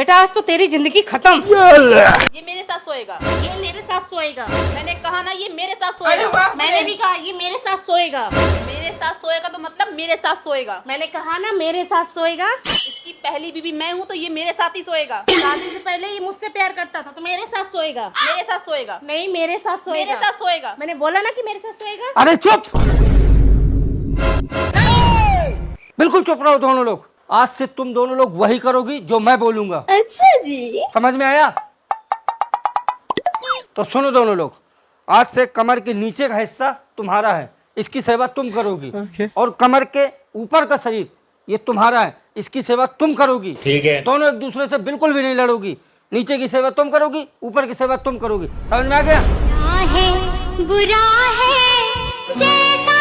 बेटा आज तो तेरी जिंदगी खत्म। ये मेरे साथ सोएगा। ये मेरे साथ सोएगा। मैंने कहा ना ये मेरे साथ सोएगा। मैंने भी कहा ये मेरे साथ सोएगा। मेरे साथ सोएगा तो मतलब मेरे साथ सोएगा। मैंने कहा ना मेरे साथ सोएगा। इसकी पहली बीवी मैं हूँ तो ये मेरे साथ ही सोएगा। शादी से पहले ये मुझसे प्यार करता था तो मेरे साथ सोएगा। मेरे साथ सोएगा। नहीं मेरे साथ सोएगा। मेरे साथ सोएगा। मैंने बोला ना कि मेरे साथ सोएगा। अरे चुप, बिल्कुल चुप रहो दोनों लोग। आज से तुम दोनों लोग वही करोगी जो मैं बोलूंगा। अच्छा जी। समझ में आया? तो सुनो दोनों लोग, आज से कमर के नीचे का हिस्सा तुम्हारा है, इसकी सेवा तुम करोगी। और कमर के ऊपर का शरीर ये तुम्हारा है, इसकी सेवा तुम करोगी। ठीक है। दोनों एक दूसरे से बिल्कुल भी नहीं लड़ोगी। नीचे की सेवा तुम करोगी, ऊपर की सेवा तुम करोगी। समझ में आ गया? है बुरा है जैसा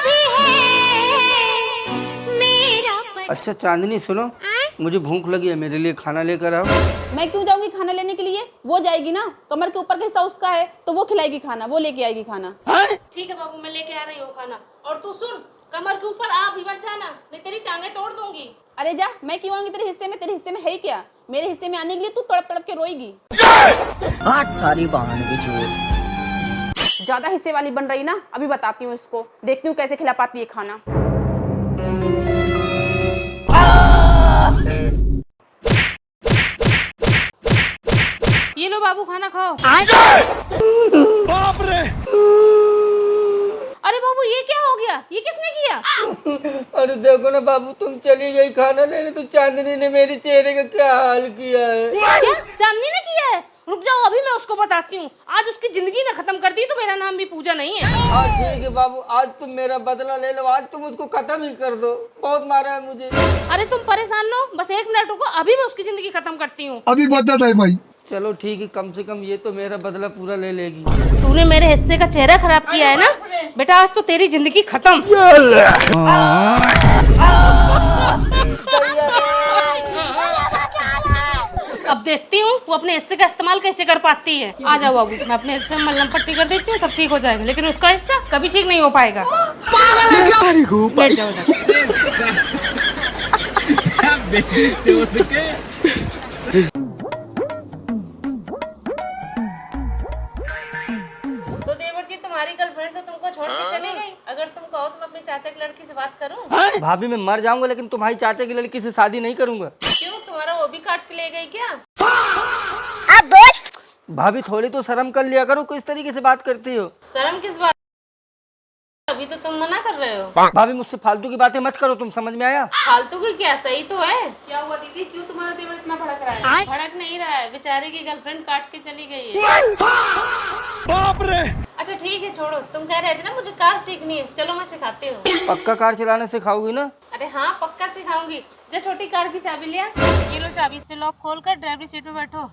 भी है मेरा अच्छा चांदनी सुनो, मुझे भूख लगी है, मेरे लिए खाना लेकर आओ। मैं क्यों जाऊंगी खाना लेने के लिए? वो जाएगी ना, कमर के ऊपर का हिस्सा उसका है तो वो खिलाएगी खाना, वो लेके आएगी खाना। ठीक है बाबू मैं लेके आ रही हूँ खाना। और तू सुन, कमर के ऊपर आप भी मत जाना, नहीं तेरी टांगे तोड़ दूंगी। अरे जा, मैं क्यों आऊंगी तेरे हिस्से में? तेरे हिस्से में है ही क्या? मेरे हिस्से में आने के लिए तू तड़प तड़प के रोएगी। ज्यादा हिस्से वाली बन रही ना, अभी बताती हूँ इसको, देखती हूँ कैसे खिला पाती है खाना। ये लो बाबू खाना खाओ। बाप रे। अरे बाबू ये क्या हो गया? ये किसने किया? अरे देखो ना बाबू, तुम चली गई खाना लेने तो चांदनी ने मेरे चेहरे का क्या हाल किया है। क्या चांदनी ने किया है? रुक जाओ अभी मैं उसको बताती हूँ। आज उसकी जिंदगी ना खत्म कर दी तो मेरा नाम भी पूजा नहीं है। हाँ ठीक है बाबू, आज तुम मेरा बदला ले लो, आज तुम उसको खत्म ही कर दो, बहुत मारा है मुझे। अरे तुम परेशान न हो, बस 1 मिनट रुको, अभी मैं उसकी जिंदगी खत्म करती हूँ। अभी बदत है भाई। चलो ठीक है, कम से कम ये तो मेरा बदला पूरा ले लेगी। तूने मेरे हिस्से का चेहरा खराब किया है ना बेटा, आज तो तेरी जिंदगी खत्म। अब देखती हूँ वो अपने हिस्से का इस्तेमाल कैसे कर पाती है। आ जाओ बाबू, मैं अपने हिस्से में मलहम पट्टी कर देती हूँ, सब ठीक हो जाएगा, लेकिन उसका हिस्सा कभी ठीक नहीं हो पाएगा। बैठ जाओ तो देवर जी, तुम्हारी गर्लफ्रेंड तो तुमको छोड़ के चली गई। अगर तुम कहो तो मैं अपने चाचा की लड़की से बात करूं। भाभी मैं मर जाऊंगा लेकिन तुम्हारी चाचा की लड़की से शादी नहीं करूंगा। क्यों, तुम्हारा वो भी काट के ले गई क्या? भाभी थोड़ी तो शर्म कर लिया करो, किस तरीके से बात करती हो। शर्म किस बात? अभी तो तुम मना कर रहे हो। भाभी मुझसे फालतू की बातें मत करो, तुम समझ में आया? फालतू की क्या, सही तो है। क्या हुआ दीदी, क्यों तुम्हारा देवर इतना भड़क रहा है? भड़क नहीं रहा है, बेचारे की गर्लफ्रेंड काट के चली गई है। बाप रे। अच्छा ठीक है छोड़ो, तुम कह रहे थे ना मुझे कार सीखनी है, चलो मैं सिखाती हूँ। पक्का कार चलाना सिखाओगी ना? अरे हाँ पक्का सिखाऊंगी। जो छोटी कार की चाबी लिया, ये लो चाबी, से लॉक खोल कर ड्राइवरी सीट पे बैठो।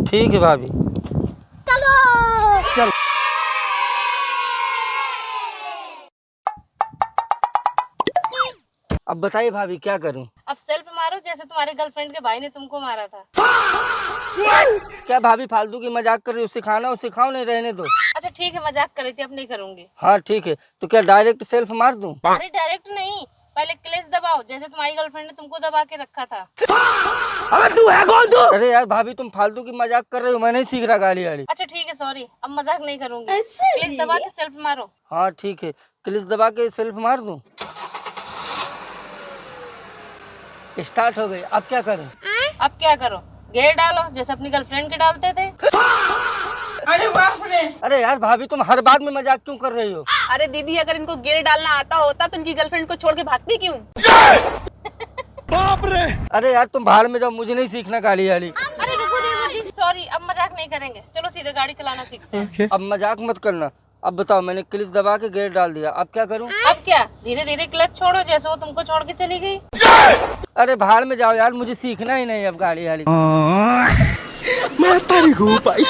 ठीक है भाभी। अब बताइए भाभी क्या करूं? अब सेल्फ मारो जैसे तुम्हारे गर्लफ्रेंड के भाई ने तुमको मारा था। क्या भाभी फालतू की मजाक कर रही हो? सिखाना हो सिखाओ, नहीं रहने दो। अच्छा ठीक है, मजाक कर रही थी, अब नहीं करूंगी। हाँ ठीक है, तो क्या डायरेक्ट सेल्फ मार दूं? अरे डायरेक्ट नहीं, पहले क्लेश दबाओ जैसे तुम्हारी गर्लफ्रेंड ने तुमको दबा के रखा था। अबे तू है कौन तू? अरे यार भाभी तुम फालतू की मजाक कर रही हो, मैं नहीं सीख रहा गाली वाली। अच्छा ठीक है सॉरी, अब मजाक नहीं करूंगी। क्लेश दबा के सेल्फ मारो। हाँ ठीक है, क्लिच दबा के सेल्फ मार दूं। स्टार्ट हो गई, अब क्या करूं? अब क्या करो, गेयर डालो जैसे अपनी गर्लफ्रेंड के डालते थे। अरे यार भाभी तुम हर बात में मजाक क्यों कर रही हो? अरे दीदी, अगर इनको गियर डालना आता होता तो इनकी गर्लफ्रेंड को छोड़ के भागती क्यों? बाप रे। अरे यार तुम भाड़ में जाओ, मुझे नहीं सीखना गाली वाली। अरे रुको देवर जी, सॉरी, अब मजाक नहीं करेंगे, चलो सीधे गाड़ी चलाना सीखते हैं। अब मजाक मत करना। अब बताओ, मैंने क्लिच दबा के गेयर डाल दिया, अब क्या करूं? अब क्या, धीरे धीरे क्लच छोड़ो जैसे वो तुमको छोड़ के चली गई। अरे भाड़ में जाओ यार, मुझे सीखना ही नहीं अब गाड़ी वाली। मैं तारीख हूँ भाई।